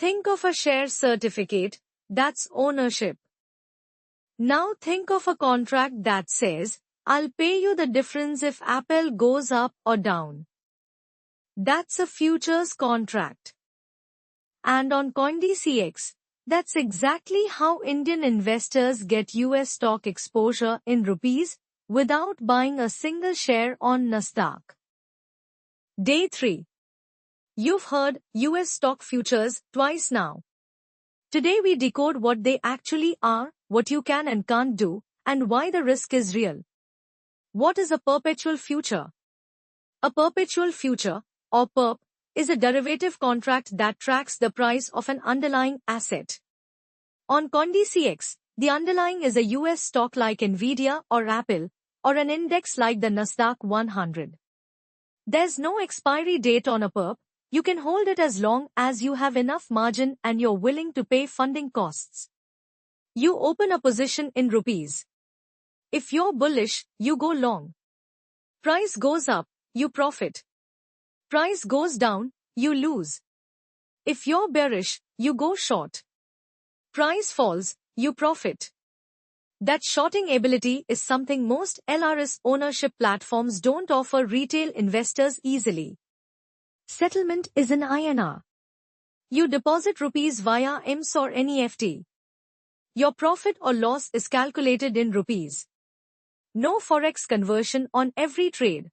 Think of a share certificate, that's ownership. Now think of a contract that says, I'll pay you the difference if Apple goes up or down. That's a futures contract. And on CoinDCX, that's exactly how Indian investors get US stock exposure in rupees without buying a single share on Nasdaq. Day 3. You've heard US stock futures twice now. Today we decode what they actually are, what you can and can't do, and why the risk is real. What is a perpetual future? A perpetual future, or perp, is a derivative contract that tracks the price of an underlying asset. On CoinDCX, the underlying is a US stock like Nvidia or Apple, or an index like the Nasdaq 100. There's no expiry date on a perp. You can hold it as long as you have enough margin and you're willing to pay funding costs. You open a position in rupees. If you're bullish, you go long. Price goes up, you profit. Price goes down, you lose. If you're bearish, you go short. Price falls, you profit. That shorting ability is something most LRS ownership platforms don't offer retail investors easily. Settlement is in INR. You deposit rupees via IMS or NEFT. Your profit or loss is calculated in rupees. No forex conversion on every trade.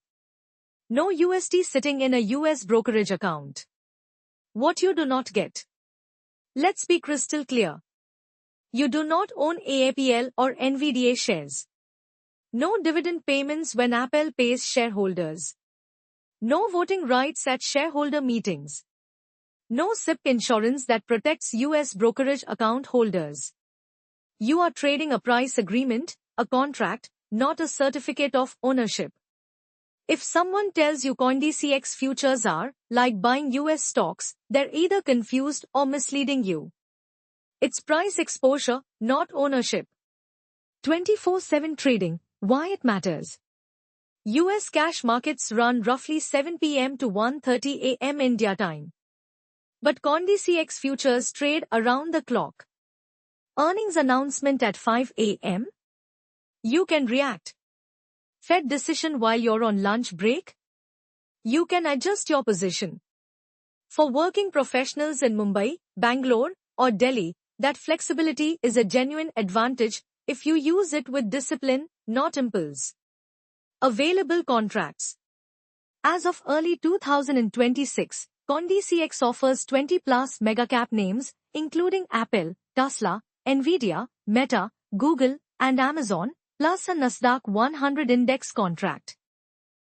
No USD sitting in a US brokerage account. What you do not get. Let's be crystal clear. You do not own AAPL or NVDA shares. No dividend payments when Apple pays shareholders. No voting rights at shareholder meetings. No SIP insurance that protects US brokerage account holders. You are trading a price agreement, a contract, not a certificate of ownership. If someone tells you CoinDCX futures are like buying US stocks, they're either confused or misleading you. It's price exposure, not ownership. 24/7 trading, why it matters. US cash markets run roughly 7 p.m. to 1:30 a.m. India time. But CoinDCX futures trade around the clock. Earnings announcement at 5 a.m. You can react. Fed decision while you're on lunch break? You can adjust your position. For working professionals in Mumbai, Bangalore, or Delhi, that flexibility is a genuine advantage if you use it with discipline, not impulse. Available contracts. As of early 2026, CoinDCX offers 20+ mega-cap names, including Apple, Tesla, Nvidia, Meta, Google, and Amazon, plus a Nasdaq 100 index contract.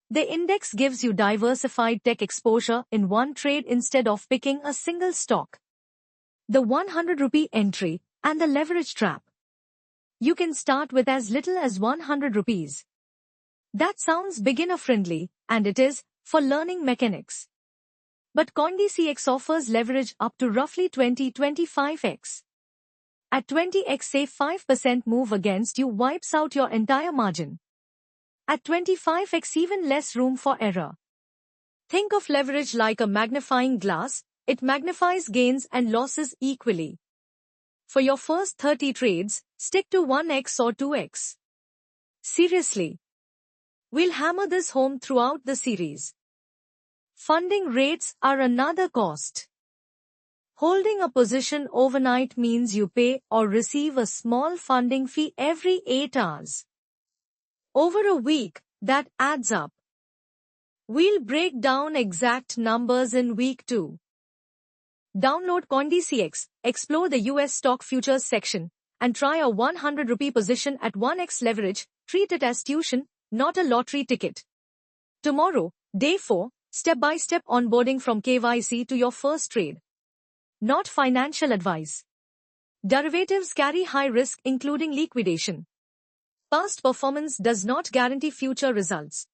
The index gives you diversified tech exposure in one trade instead of picking a single stock. The 100 rupee entry and the leverage trap. You can start with as little as 100 rupees. That sounds beginner-friendly, and it is, for learning mechanics. But CoinDCX offers leverage up to roughly 20-25x. At 20x, say 5% move against you wipes out your entire margin. At 25x, even less room for error. Think of leverage like a magnifying glass, it magnifies gains and losses equally. For your first 30 trades, stick to 1x or 2x. Seriously. We'll hammer this home throughout the series. Funding rates are another cost. Holding a position overnight means you pay or receive a small funding fee every 8 hours. Over a week, that adds up. We'll break down exact numbers in week 2. Download CoinDCX, explore the US stock futures section, and try a 100 rupee position at 1x leverage. Treat it as tuition, not a lottery ticket. Tomorrow, day 4, step-by-step onboarding from KYC to your first trade. Not financial advice. Derivatives carry high risk including liquidation. Past performance does not guarantee future results.